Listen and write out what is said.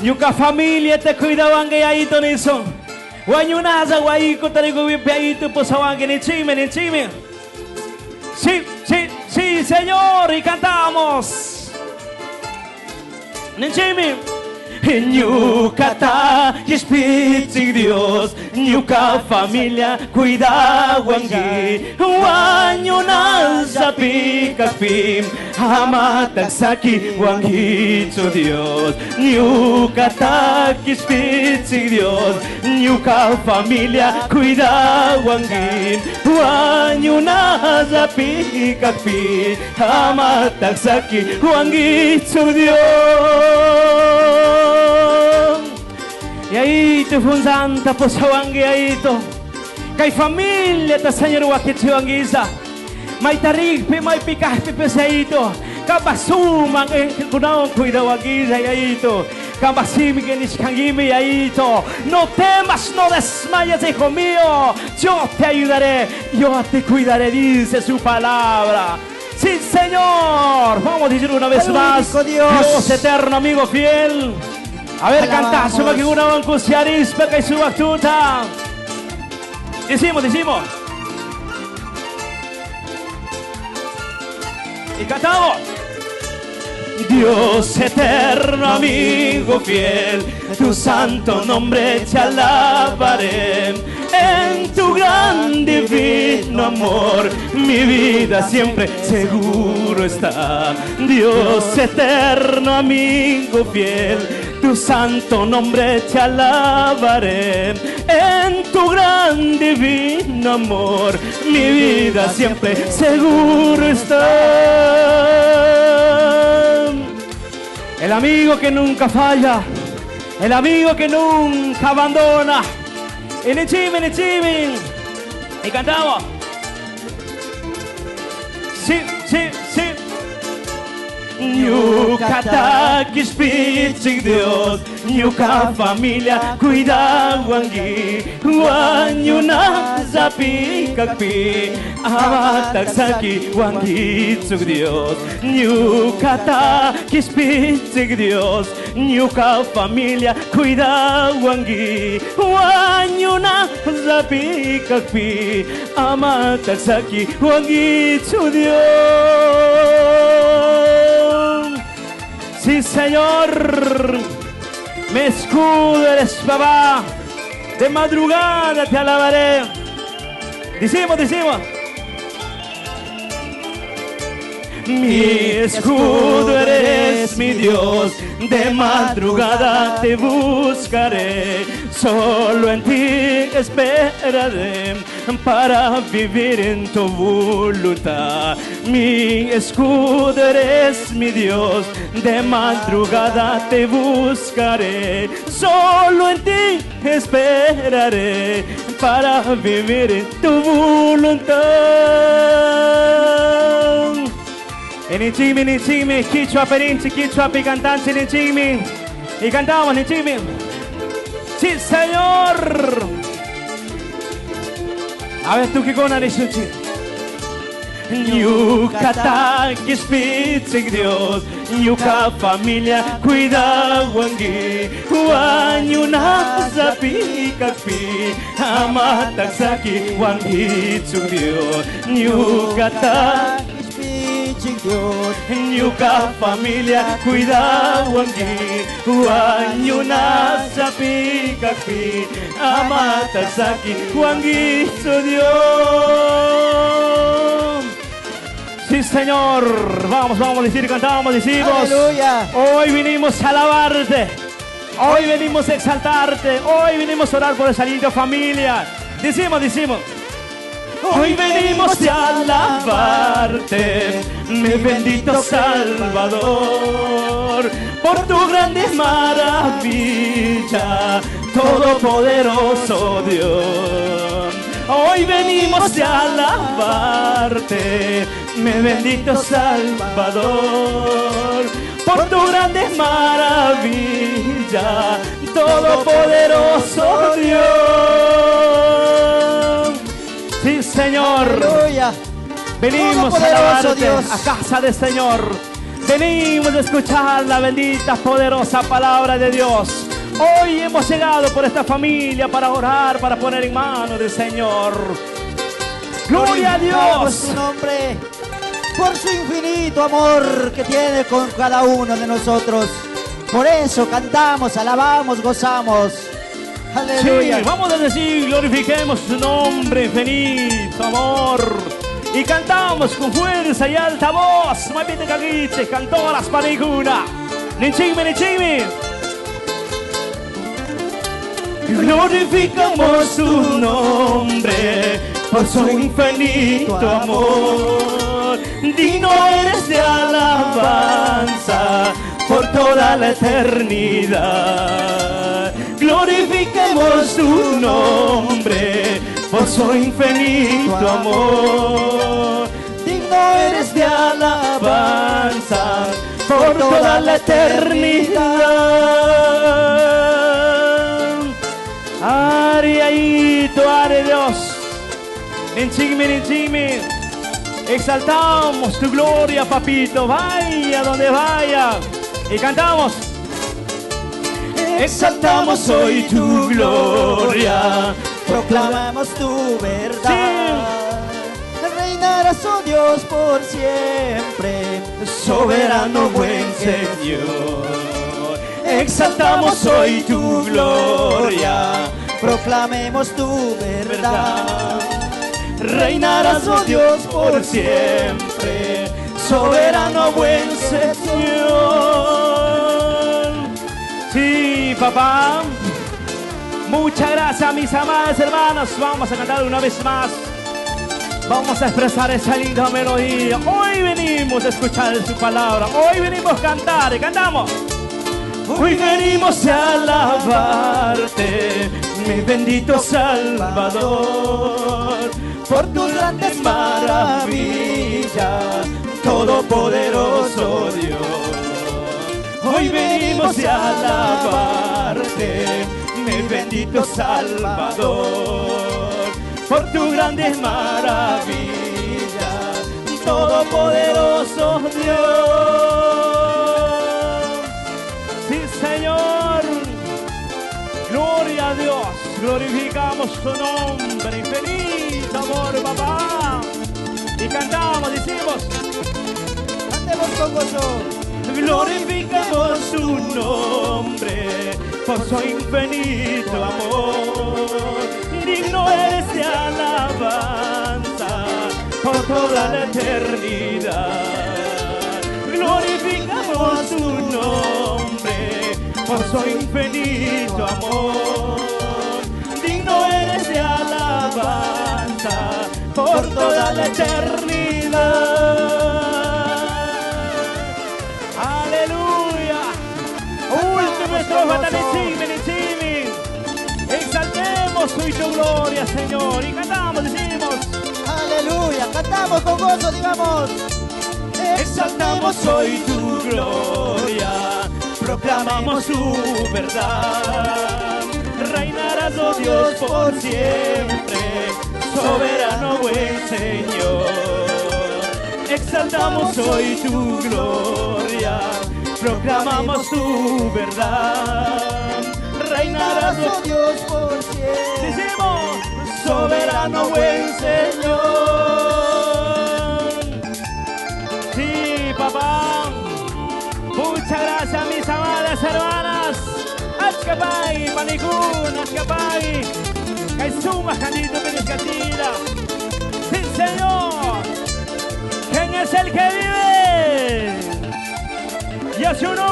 Yuka familia te cuidaban que ahí tonizo. Guayunaza guayco te digo bien peito pues awan que ni chime. Sí, señor, y cantamos. Ni chime. Nyukata, Yespitzig Dios, Nyuka familia, cuida wangi, Wanyuna zapi kakpim, Amataksaki wangi to Dios, Nyukata, Yespitzig Dios, Nyuka familia, cuida wangi, Wanyuna zapi kakpim, Amataksaki wangi to Dios. Y ahí te funzan tapos hawangi ahí to. Kay familia ta señor wakichiwangiza. May tarig pe may pikah pe pesaito. Kabasumang kunaon kuidawangiza ahí to. Kabasimi que niskangimi ahí to. No temas, no desmayes, hijo mío. Yo te ayudaré, yo te cuidaré, dice su palabra. Sí, Señor. Vamos a decir una vez más. Dios eterno, amigo fiel. A ver, canta, suba que una bancuciaris, peca y suba tuta. Decimos. Y cantamos. Dios eterno, amigo fiel, tu santo nombre te alabaré. En tu gran divino amor, mi vida siempre seguro está. Dios eterno, amigo fiel, tu santo nombre te alabaré. En tu gran divino amor, mi vida siempre seguro está. El amigo que nunca falla, el amigo que nunca abandona. En el chimin. Y cantamos. Sí. Nyukata kispitzig Dios, Nyuka familia cuida wangi, Wanyuna zapi kakpi, Amataksaki wangi tsug Dios, Nyukata kispitzig Dios, Nyuka familia cuida wangi, Wanyuna zapi kakpi, Amataksaki wangi tsug Dios. Sí, Señor, me escudo eres papá, de madrugada te alabaré. Decimos. Mi escudo eres mi Dios, de madrugada te buscaré. Solo en ti esperaré para vivir en tu voluntad. Mi escudo eres mi Dios, de madrugada te buscaré. Solo en ti esperaré para vivir en tu voluntad. Nichimi, quichua perinchi, quichua picantanchi, nichimi. Y cantamos, nichimi. Sí, Señor. A ver, tú que con Arishuchi. Nyukata kispitzig Dios, Nyuka familia cuida wangi, Wanyuna zapi kakpi, Amataksaki wangi tsug Dios, Nyukata Dios, Nyuka familia cuida wangi, Wanyuna zapi kakpi, Amataksaki wangi tsug Dios. Sí, Señor. Vamos a decir, cantamos, decimos. Aleluya. Hoy vinimos a alabarte. Hoy venimos a exaltarte. Hoy venimos a orar por esa linda familia. Decimos. Hoy venimos a alabarte, mi bendito Salvador, por tu grande maravilla, todopoderoso Dios. Hoy venimos a alabarte, mi bendito Salvador, por tu grande maravilla, todopoderoso Dios. Sí, Señor. Aleluya. Venimos a alabarte, Dios, a casa del Señor. Venimos a escuchar la bendita, poderosa palabra de Dios. Hoy hemos llegado por esta familia para orar, para poner en manos del Señor. Gloria a Dios. Su nombre, por su infinito amor que tiene con cada uno de nosotros. Por eso cantamos, alabamos, gozamos. Aleluya. Sí, vamos a decir, glorifiquemos su nombre, infinito amor. Y cantamos con fuerza y alta voz. Mapite caguiche, cantó las panicuna. Nichime, nichime. Glorificamos su nombre por su infinito amor. Digno eres de alabanza por toda la eternidad. Glorifiquemos su nombre por su infinito amor. Digno eres de alabanza por toda la eternidad. Ariaito, are Dios. Ninchime, ninchime. Exaltamos tu gloria, papito. Vaya donde vaya. Y cantamos. Exaltamos hoy tu gloria. Proclamamos tu verdad. Reinarás, oh Dios, por siempre. Soberano buen Señor. Exaltamos hoy tu gloria. Proclamemos tu verdad. Reinarás, oh Dios, por siempre. Soberano buen Señor. Sí, papá. Muchas gracias, mis amadas hermanas. Vamos a cantar una vez más. Vamos a expresar esa linda melodía. Hoy venimos a escuchar su palabra. Hoy venimos a cantar y cantamos. Hoy venimos a alabarte, mi bendito Salvador, por tus grandes maravillas, todopoderoso Dios. Hoy venimos a alabarte, mi bendito Salvador, por tus grandes maravillas, todopoderoso Dios. Sí, Señor, gloria a Dios, glorificamos su nombre, infinito amor, papá. Y cantamos, decimos, Cantemos con gozo. glorificamos su nombre por su infinito amor. Digno eres de alabanza por toda la eternidad. Glorificamos su nombre por su infinito amor. Digno eres de alabanza por toda la eternidad. Última estrofa, decime. Exaltemos hoy tu gloria, Señor. Y cantamos, decimos. Aleluya, cantamos con gozo, digamos. Exaltamos hoy tu gloria, proclamamos su verdad. Reinarás, oh Dios, por siempre, soberano buen Señor. Exaltamos hoy tu gloria, proclamamos tu verdad. Reinarás, Oh Dios, por siempre. decimos, soberano buen Señor. Sí, papá. Muchas gracias, mis amadas hermanas. Achcapai, Panicún, Achcapai. Kaisuma, Jandito, Penescatira. Sí, Señor. ¿Quién es el que vive? Y a su nombre.